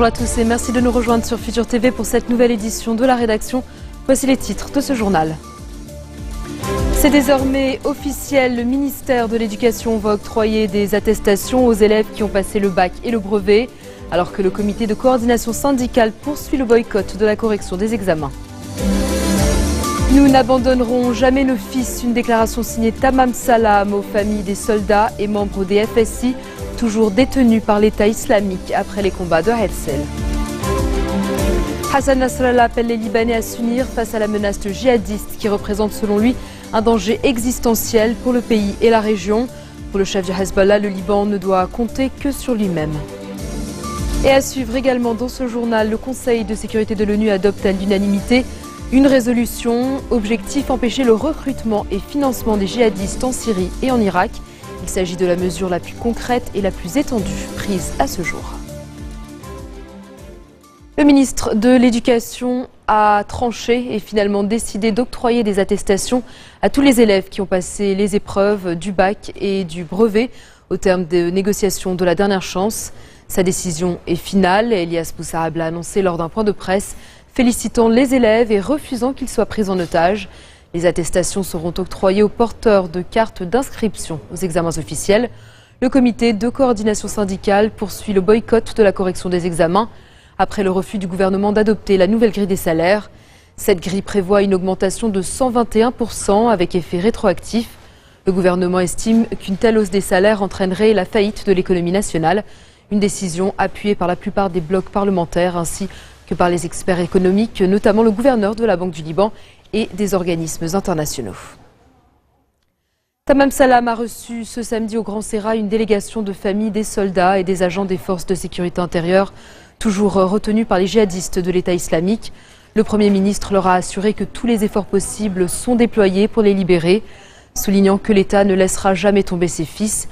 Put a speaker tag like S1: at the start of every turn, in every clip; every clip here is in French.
S1: Bonjour à tous et merci de nous rejoindre sur Futur TV pour cette nouvelle édition de la rédaction. Voici les titres de ce journal. C'est désormais officiel, le ministère de l'Éducation va octroyer des attestations aux élèves qui ont passé le bac et le brevet, alors que le comité de coordination syndicale poursuit le boycott de la correction des examens. Nous n'abandonnerons jamais nos fils, une déclaration signée Tamam Salam aux familles des soldats et membres des FSI, toujours détenus par l'État islamique après les combats de Herzl. Hassan Nasrallah appelle les Libanais à s'unir face à la menace djihadiste qui représente selon lui un danger existentiel pour le pays et la région. Pour le chef du Hezbollah, le Liban ne doit compter que sur lui-même. Et à suivre également dans ce journal, le Conseil de sécurité de l'ONU adopte à l'unanimité une résolution, objectif empêcher le recrutement et financement des djihadistes en Syrie et en Irak. Il s'agit de la mesure la plus concrète et la plus étendue prise à ce jour. Le ministre de l'Éducation a tranché et finalement décidé d'octroyer des attestations à tous les élèves qui ont passé les épreuves du bac et du brevet au terme des négociations de la dernière chance. Sa décision est finale. Elias Boussarab l'a annoncé lors d'un point de presse, félicitant les élèves et refusant qu'ils soient pris en otage. Les attestations seront octroyées aux porteurs de cartes d'inscription aux examens officiels. Le comité de coordination syndicale poursuit le boycott de la correction des examens après le refus du gouvernement d'adopter la nouvelle grille des salaires. Cette grille prévoit une augmentation de 121% avec effet rétroactif. Le gouvernement estime qu'une telle hausse des salaires entraînerait la faillite de l'économie nationale. Une décision appuyée par la plupart des blocs parlementaires ainsi que par les experts économiques, notamment le gouverneur de la Banque du Liban et des organismes internationaux. Tamam Salam a reçu ce samedi au Grand Sérat une délégation de familles des soldats et des agents des forces de sécurité intérieure, toujours retenus par les djihadistes de l'État islamique. Le Premier ministre leur a assuré que tous les efforts possibles sont déployés pour les libérer, soulignant que l'État ne laissera jamais tomber ses fils.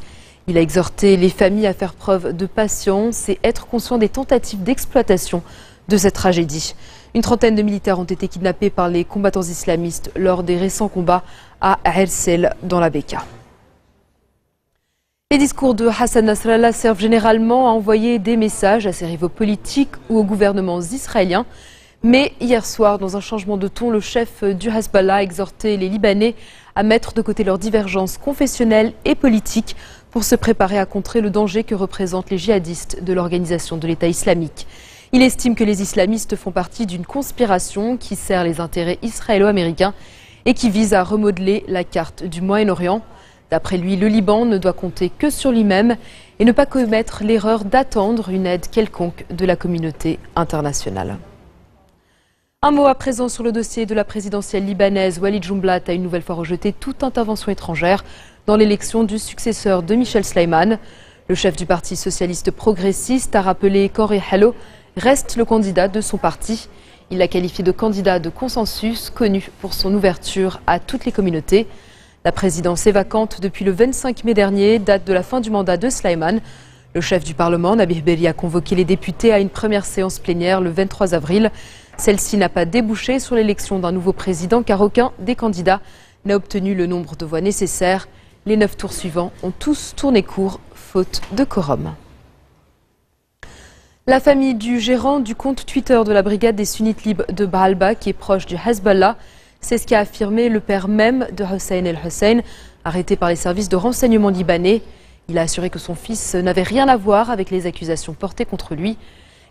S1: Il a exhorté les familles à faire preuve de patience et être conscients des tentatives d'exploitation de cette tragédie. Une trentaine de militaires ont été kidnappés par les combattants islamistes lors des récents combats à Herzl dans la Bekaa. Les discours de Hassan Nasrallah servent généralement à envoyer des messages à ses rivaux politiques ou aux gouvernements israéliens. Mais hier soir, dans un changement de ton, le chef du Hezbollah a exhorté les Libanais à mettre de côté leurs divergences confessionnelles et politiques pour se préparer à contrer le danger que représentent les djihadistes de l'organisation de l'État islamique. Il estime que les islamistes font partie d'une conspiration qui sert les intérêts israélo-américains et qui vise à remodeler la carte du Moyen-Orient. D'après lui, le Liban ne doit compter que sur lui-même et ne pas commettre l'erreur d'attendre une aide quelconque de la communauté internationale. Un mot à présent sur le dossier de la présidentielle libanaise. Walid Jumblat a une nouvelle fois rejeté toute intervention étrangère dans l'élection du successeur de Michel Sleiman. Le chef du parti socialiste progressiste a rappelé qu'Henri Hello reste le candidat de son parti. Il l'a qualifié de candidat de consensus, connu pour son ouverture à toutes les communautés. La présidence est vacante depuis le 25 mai dernier, date de la fin du mandat de Sleiman. Le chef du Parlement, Nabih Berri, a convoqué les députés à une première séance plénière le 23 avril. Celle-ci n'a pas débouché sur l'élection d'un nouveau président car aucun des candidats n'a obtenu le nombre de voix nécessaires. Les 9 tours suivants ont tous tourné court, faute de quorum. La famille du gérant du compte Twitter de la brigade des sunnites libres de Baalba, qui est proche du Hezbollah, c'est ce qu'a affirmé le père même de Hossein el-Hussein, arrêté par les services de renseignement libanais. Il a assuré que son fils n'avait rien à voir avec les accusations portées contre lui.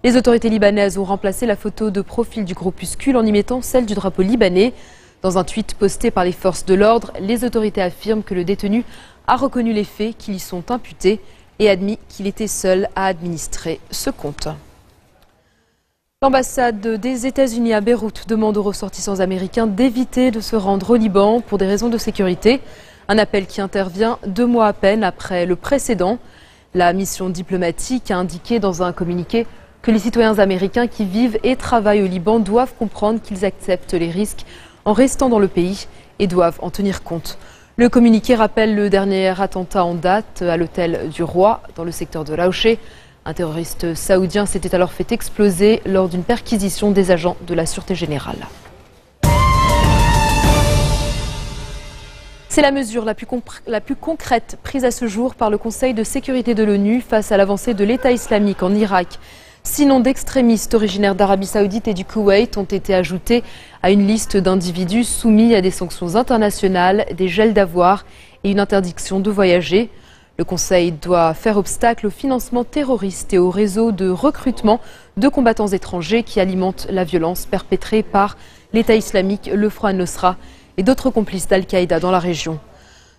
S1: Les autorités libanaises ont remplacé la photo de profil du groupuscule en y mettant celle du drapeau libanais. Dans un tweet posté par les forces de l'ordre, les autorités affirment que le détenu a reconnu les faits qui lui sont imputés et admis qu'il était seul à administrer ce compte. L'ambassade des États-Unis à Beyrouth demande aux ressortissants américains d'éviter de se rendre au Liban pour des raisons de sécurité. Un appel qui intervient 2 mois à peine après le précédent. La mission diplomatique a indiqué dans un communiqué que les citoyens américains qui vivent et travaillent au Liban doivent comprendre qu'ils acceptent les risques en restant dans le pays et doivent en tenir compte. Le communiqué rappelle le dernier attentat en date à l'hôtel du Roi dans le secteur de Raouché. Un terroriste saoudien s'était alors fait exploser lors d'une perquisition des agents de la Sûreté Générale. C'est la mesure la plus concrète prise à ce jour par le Conseil de sécurité de l'ONU face à l'avancée de l'État islamique en Irak. 6 noms d'extrémistes originaires d'Arabie Saoudite et du Koweït ont été ajoutés à une liste d'individus soumis à des sanctions internationales, des gels d'avoirs et une interdiction de voyager. Le Conseil doit faire obstacle au financement terroriste et au réseau de recrutement de combattants étrangers qui alimentent la violence perpétrée par l'État islamique, le Front al-Nosra et d'autres complices d'Al-Qaïda dans la région.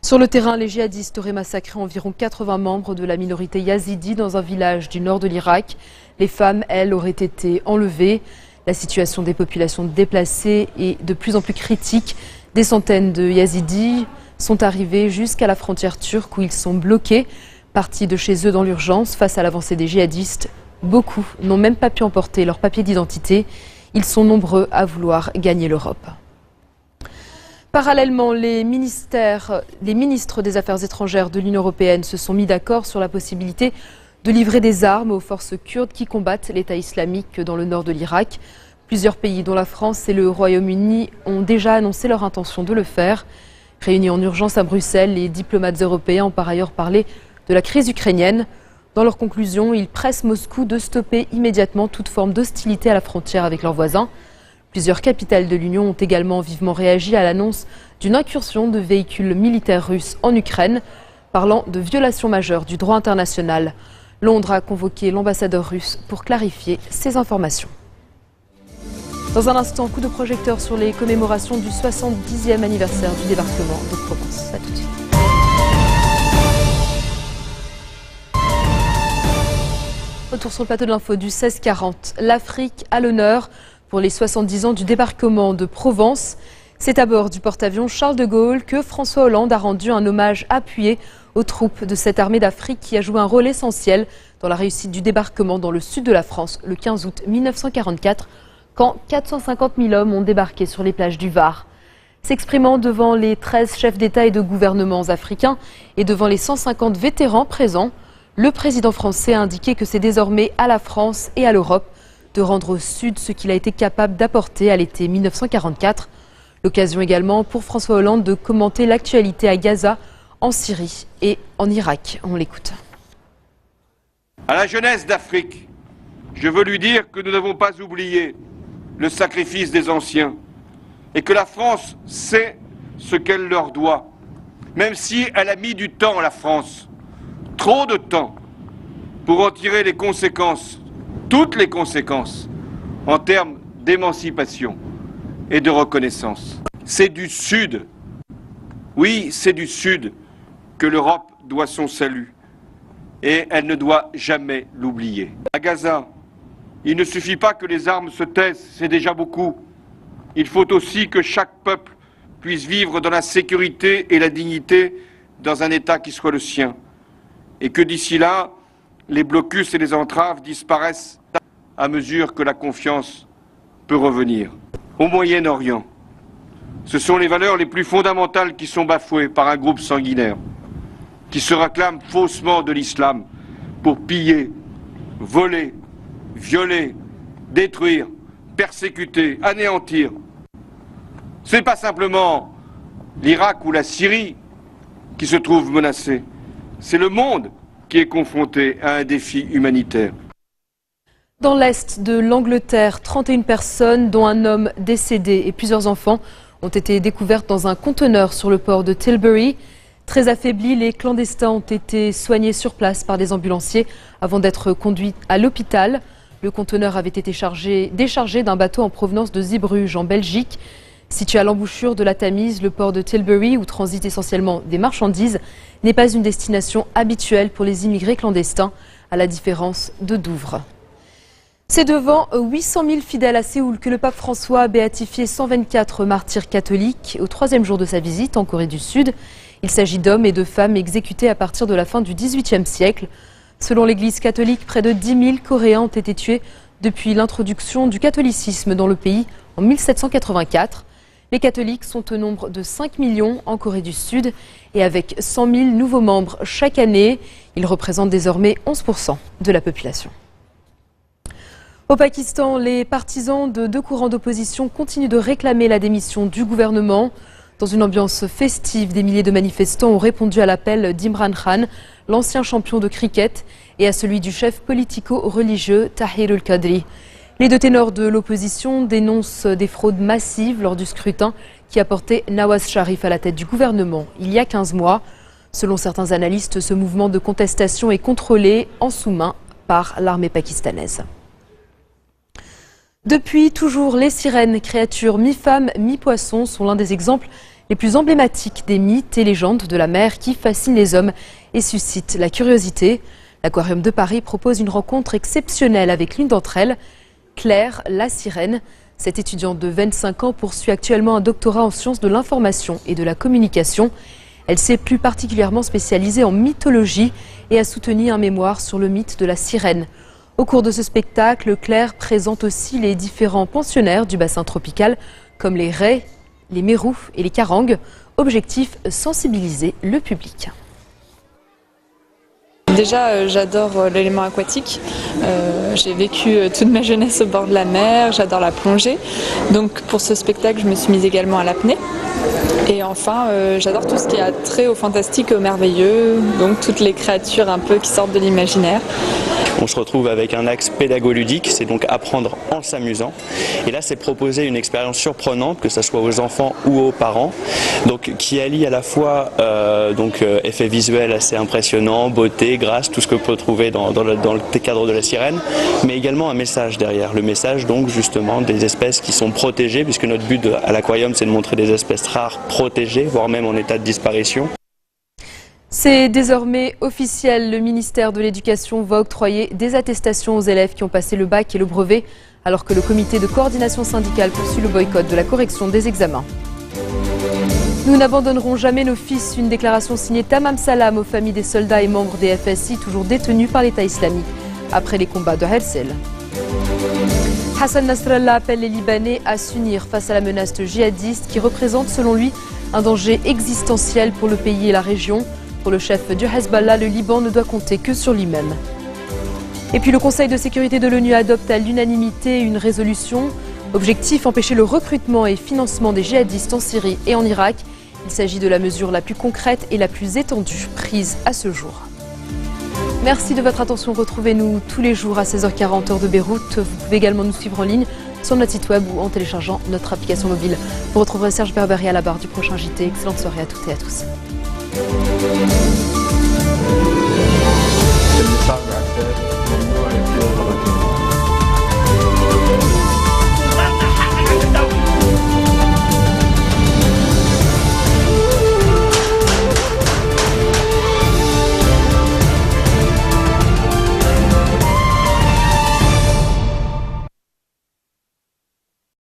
S1: Sur le terrain, les djihadistes auraient massacré environ 80 membres de la minorité yazidi dans un village du nord de l'Irak. Les femmes, elles, auraient été enlevées. La situation des populations déplacées est de plus en plus critique. Des centaines de yazidis sont arrivés jusqu'à la frontière turque où ils sont bloqués. Partis de chez eux dans l'urgence face à l'avancée des djihadistes, beaucoup n'ont même pas pu emporter leur papier d'identité. Ils sont nombreux à vouloir gagner l'Europe. Parallèlement, les ministres des Affaires étrangères de l'Union européenne se sont mis d'accord sur la possibilité de livrer des armes aux forces kurdes qui combattent l'État islamique dans le nord de l'Irak. Plusieurs pays, dont la France et le Royaume-Uni, ont déjà annoncé leur intention de le faire. Réunis en urgence à Bruxelles, les diplomates européens ont par ailleurs parlé de la crise ukrainienne. Dans leurs conclusions, ils pressent Moscou de stopper immédiatement toute forme d'hostilité à la frontière avec leurs voisins. Plusieurs capitales de l'Union ont également vivement réagi à l'annonce d'une incursion de véhicules militaires russes en Ukraine, parlant de violations majeures du droit international. Londres a convoqué l'ambassadeur russe pour clarifier ces informations. Dans un instant, coup de projecteur sur les commémorations du 70e anniversaire du débarquement de Provence. À tout de suite. Retour sur le plateau de l'info du 16-40. L'Afrique à l'honneur pour les 70 ans du débarquement de Provence. C'est à bord du porte-avions Charles de Gaulle que François Hollande a rendu un hommage appuyé aux troupes de cette armée d'Afrique qui a joué un rôle essentiel dans la réussite du débarquement dans le sud de la France le 15 août 1944, quand 450 000 hommes ont débarqué sur les plages du Var. S'exprimant devant les 13 chefs d'État et de gouvernements africains et devant les 150 vétérans présents, le président français a indiqué que c'est désormais à la France et à l'Europe de rendre au Sud ce qu'il a été capable d'apporter à l'été 1944. L'occasion également pour François Hollande de commenter l'actualité à Gaza, en Syrie et en Irak. On l'écoute.
S2: À la jeunesse d'Afrique, je veux lui dire que nous n'avons pas oublié le sacrifice des anciens et que la France sait ce qu'elle leur doit, même si elle a mis du temps, la France, trop de temps, pour en tirer les conséquences, toutes les conséquences, en termes d'émancipation et de reconnaissance. C'est du Sud, oui, c'est du Sud que l'Europe doit son salut, et elle ne doit jamais l'oublier. À Gaza, il ne suffit pas que les armes se taisent, c'est déjà beaucoup. Il faut aussi que chaque peuple puisse vivre dans la sécurité et la dignité dans un État qui soit le sien. Et que d'ici là, les blocus et les entraves disparaissent à mesure que la confiance peut revenir. Au Moyen-Orient, ce sont les valeurs les plus fondamentales qui sont bafouées par un groupe sanguinaire, qui se réclame faussement de l'islam pour piller, voler, violer, détruire, persécuter, anéantir. Ce n'est pas simplement l'Irak ou la Syrie qui se trouvent menacés, c'est le monde qui est confronté à un défi humanitaire.
S1: Dans l'est de l'Angleterre, 31 personnes, dont un homme décédé et plusieurs enfants, ont été découvertes dans un conteneur sur le port de Tilbury. Très affaiblis, les clandestins ont été soignés sur place par des ambulanciers avant d'être conduits à l'hôpital. Le conteneur avait été déchargé d'un bateau en provenance de Zeebrugge, en Belgique. Situé à l'embouchure de la Tamise, le port de Tilbury, où transitent essentiellement des marchandises, n'est pas une destination habituelle pour les immigrés clandestins, à la différence de Douvres. C'est devant 800 000 fidèles à Séoul que le pape François a béatifié 124 martyrs catholiques au 3e jour de sa visite en Corée du Sud. Il s'agit d'hommes et de femmes exécutés à partir de la fin du XVIIIe siècle. Selon l'Église catholique, près de 10 000 Coréens ont été tués depuis l'introduction du catholicisme dans le pays en 1784. Les catholiques sont au nombre de 5 millions en Corée du Sud et avec 100 000 nouveaux membres chaque année, ils représentent désormais 11% de la population. Au Pakistan, les partisans de deux courants d'opposition continuent de réclamer la démission du gouvernement. Dans une ambiance festive, des milliers de manifestants ont répondu à l'appel d'Imran Khan, l'ancien champion de cricket, et à celui du chef politico-religieux Tahir al-Qadri. Les deux ténors de l'opposition dénoncent des fraudes massives lors du scrutin qui a porté Nawaz Sharif à la tête du gouvernement il y a 15 mois. Selon certains analystes, ce mouvement de contestation est contrôlé en sous-main par l'armée pakistanaise. Depuis toujours, les sirènes, créatures mi-femme, mi-poisson, sont l'un des exemples les plus emblématiques des mythes et légendes de la mer qui fascinent les hommes et suscitent la curiosité. L'Aquarium de Paris propose une rencontre exceptionnelle avec l'une d'entre elles, Claire, la sirène. Cette étudiante de 25 ans poursuit actuellement un doctorat en sciences de l'information et de la communication. Elle s'est plus particulièrement spécialisée en mythologie et a soutenu un mémoire sur le mythe de la sirène. Au cours de ce spectacle, Claire présente aussi les différents pensionnaires du bassin tropical, comme les raies, les mérous et les carangues. Objectif, sensibiliser le public.
S3: Déjà, j'adore l'élément aquatique. J'ai vécu toute ma jeunesse au bord de la mer, j'adore la plongée. Donc pour ce spectacle, je me suis mise également à l'apnée. Et enfin, j'adore tout ce qui a trait au fantastique et au merveilleux, donc toutes les créatures un peu qui sortent de l'imaginaire.
S4: On se retrouve avec un axe pédago-ludique, c'est donc apprendre en s'amusant. Et là, c'est proposer une expérience surprenante, que ce soit aux enfants ou aux parents, donc qui allie à la fois effets visuels assez impressionnants, beauté, grâce, tout ce que peut trouver dans le cadre de la sirène, mais également un message derrière. Le message, donc, justement, des espèces qui sont protégées, puisque notre but à l'aquarium, c'est de montrer des espèces rares protégées, voire même en état de disparition.
S1: C'est désormais officiel, le ministère de l'Éducation va octroyer des attestations aux élèves qui ont passé le bac et le brevet, alors que le comité de coordination syndicale poursuit le boycott de la correction des examens. Nous n'abandonnerons jamais nos fils, une déclaration signée Tamam Salam aux familles des soldats et membres des FSI toujours détenus par l'État islamique après les combats de Herzl. Hassan Nasrallah appelle les Libanais à s'unir face à la menace djihadiste qui représente selon lui un danger existentiel pour le pays et la région. Pour le chef du Hezbollah, le Liban ne doit compter que sur lui-même. Et puis le Conseil de sécurité de l'ONU adopte à l'unanimité une résolution. Objectif, empêcher le recrutement et financement des djihadistes en Syrie et en Irak. Il s'agit de la mesure la plus concrète et la plus étendue prise à ce jour. Merci de votre attention. Retrouvez-nous tous les jours à 16h40 heure de Beyrouth. Vous pouvez également nous suivre en ligne sur notre site web ou en téléchargeant notre application mobile. Vous retrouverez Serge Berberi à la barre du prochain JT. Excellente soirée à toutes et à tous.